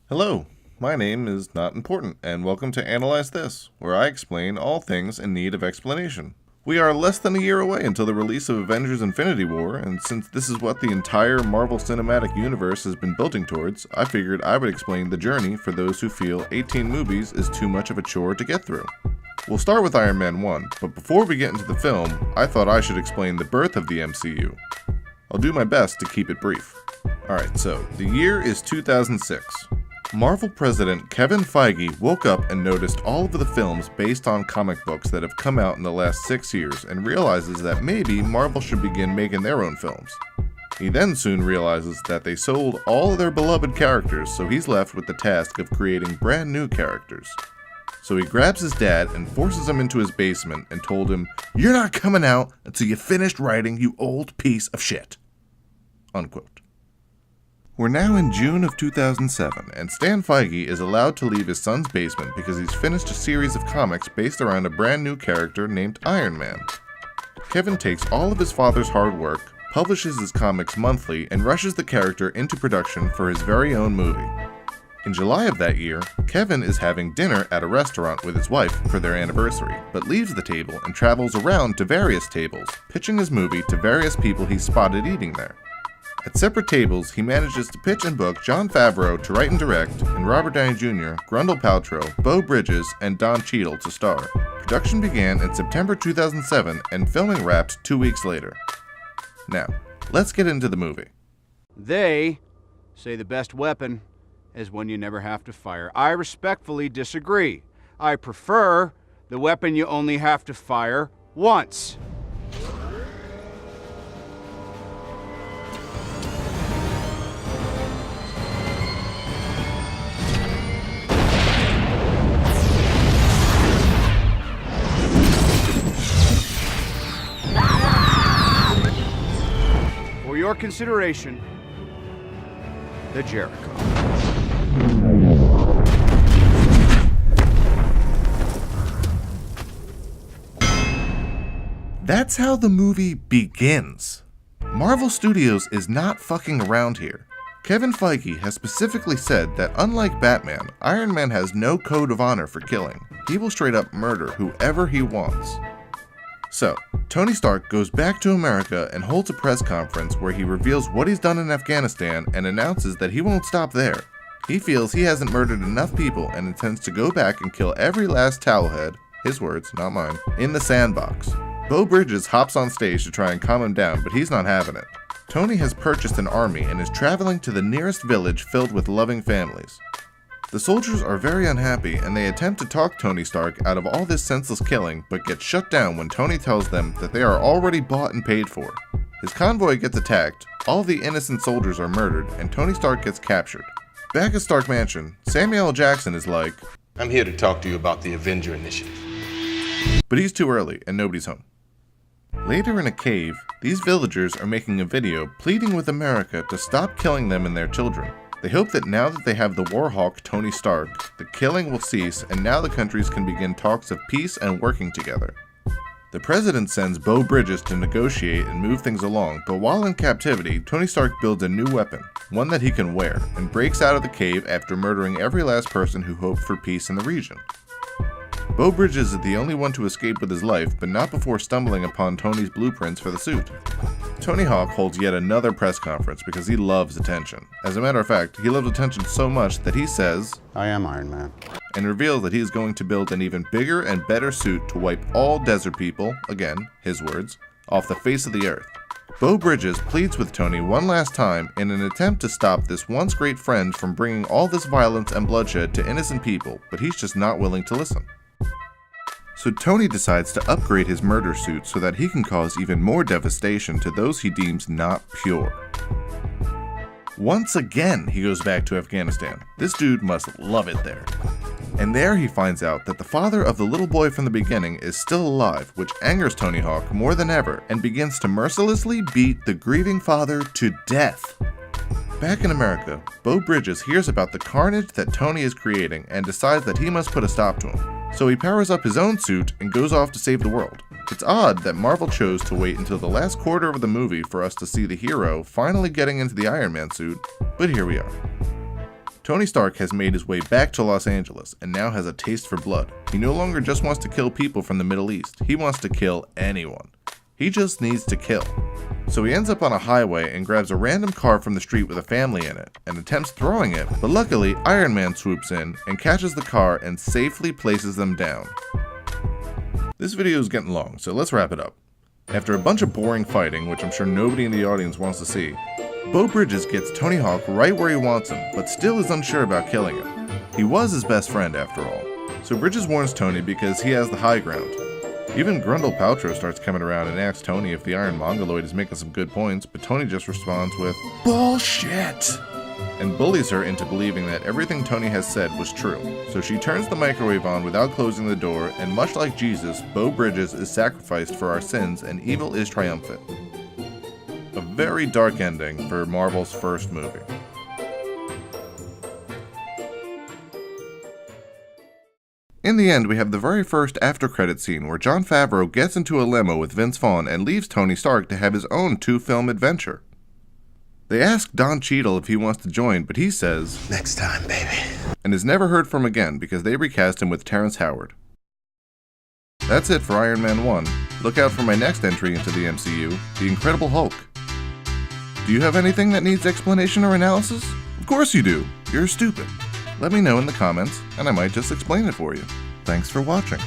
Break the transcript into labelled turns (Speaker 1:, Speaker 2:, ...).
Speaker 1: Hello, my name is Not Important, and welcome to AnaLies This, where I explain all things in need of explanation. We are less than a year away until the release of Avengers Infinity War, and since this is what the entire Marvel Cinematic Universe has been building towards, I figured I would explain the journey for those who feel 18 movies is too much of a chore to get through. We'll start with Iron Man 1, but before we get into the film, I thought I should explain the birth of the MCU. I'll do my best to keep it brief. Alright, so, the year is 2006. Marvel president Kevin Feige woke up and noticed all of the films based on comic books that have come out in the last 6 years and realizes that maybe Marvel should begin making their own films. He then soon realizes that they sold all of their beloved characters, so he's left with the task of creating brand new characters. So he grabs his dad and forces him into his basement and told him, "You're not coming out until you finished writing, you old piece of shit." Unquote. We're now in June of 2007, and Stan Feige is allowed to leave his son's basement because he's finished a series of comics based around a brand new character named Iron Man. Kevin takes all of his father's hard work, publishes his comics monthly, and rushes the character into production for his very own movie. In July of that year, Kevin is having dinner at a restaurant with his wife for their anniversary, but leaves the table and travels around to various tables, pitching his movie to various people he's spotted eating there. At separate tables, he manages to pitch and book Jon Favreau to write and direct, and Robert Downey Jr., Grundle Paltrow, Beau Bridges, and Don Cheadle to star. Production began in September 2007, and filming wrapped 2 weeks later. Now, let's get into the movie.
Speaker 2: They say the best weapon is one you never have to fire. I respectfully disagree. I prefer the weapon you only have to fire once. For your consideration, the Jericho.
Speaker 1: That's how the movie begins. Marvel Studios is not fucking around here. Kevin Feige has specifically said that unlike Batman, Iron Man has no code of honor for killing. He will straight up murder whoever he wants. So, Tony Stark goes back to America and holds a press conference where he reveals what he's done in Afghanistan and announces that he won't stop there. He feels he hasn't murdered enough people and intends to go back and kill every last towelhead, his words, not mine, in the sandbox. Beau Bridges hops on stage to try and calm him down, but he's not having it. Tony has purchased an army and is traveling to the nearest village filled with loving families. The soldiers are very unhappy and they attempt to talk Tony Stark out of all this senseless killing, but get shut down when Tony tells them that they are already bought and paid for. His convoy gets attacked, all the innocent soldiers are murdered, and Tony Stark gets captured. Back at Stark Mansion, Samuel L. Jackson is like,
Speaker 3: "I'm here to talk to you about the Avenger Initiative."
Speaker 1: but he's too early and nobody's home. Later in a cave, these villagers are making a video pleading with America to stop killing them and their children. They hope that now that they have the Warhawk Tony Stark, the killing will cease and now the countries can begin talks of peace and working together. The president sends Beau Bridges to negotiate and move things along, but while in captivity, Tony Stark builds a new weapon, one that he can wear, and breaks out of the cave after murdering every last person who hoped for peace in the region. Beau Bridges is the only one to escape with his life, but not before stumbling upon Tony's blueprints for the suit. Tony Hawk holds yet another press conference because he loves attention. As a matter of fact, he loves attention so much that he says,
Speaker 2: I am Iron Man.
Speaker 1: and reveals that he is going to build an even bigger and better suit to wipe all desert people, again, his words, off the face of the earth. Beau Bridges pleads with Tony one last time in an attempt to stop this once great friend from bringing all this violence and bloodshed to innocent people, but he's just not willing to listen. So Tony decides to upgrade his murder suit so that he can cause even more devastation to those he deems not pure. Once again, he goes back to Afghanistan. This dude must love it there. And there he finds out that the father of the little boy from the beginning is still alive, which angers Tony Hawk more than ever and begins to mercilessly beat the grieving father to death. Back in America, Beau Bridges hears about the carnage that Tony is creating and decides that he must put a stop to him. So he powers up his own suit and goes off to save the world. It's odd that Marvel chose to wait until the last quarter of the movie for us to see the hero finally getting into the Iron Man suit, but here we are. Tony Stark has made his way back to Los Angeles and now has a taste for blood. He no longer just wants to kill people from the Middle East, he wants to kill anyone. He just needs to kill. So he ends up on a highway and grabs a random car from the street with a family in it and attempts throwing it, but luckily Iron Man swoops in and catches the car and safely places them down. This video is getting long, so let's wrap it up. After a bunch of boring fighting, which I'm sure nobody in the audience wants to see, Beau Bridges gets Tony Hawk right where he wants him, but still is unsure about killing him. He was his best friend after all. So Bridges warns Tony because he has the high ground. Even Grundle Paltrow starts coming around and asks Tony if the Iron Mongoloid is making some good points, but Tony just responds with, "Bullshit!" and bullies her into believing that everything Tony has said was true. So she turns the microwave on without closing the door, and much like Jesus, Beau Bridges is sacrificed for our sins and evil is triumphant. A very dark ending for Marvel's first movie. In the end, we have the very first after-credit scene where Jon Favreau gets into a limo with Vince Vaughn and leaves Tony Stark to have his own two-film adventure. They ask Don Cheadle if he wants to join, but he says,
Speaker 3: "Next time, baby."
Speaker 1: And is never heard from again because they recast him with Terrence Howard. That's it for Iron Man 1. Look out for my next entry into the MCU, The Incredible Hulk. Do you have anything that needs explanation or analysis? Of course you do. You're stupid. Let me know in the comments, and I might just explain it for you. Thanks for watching.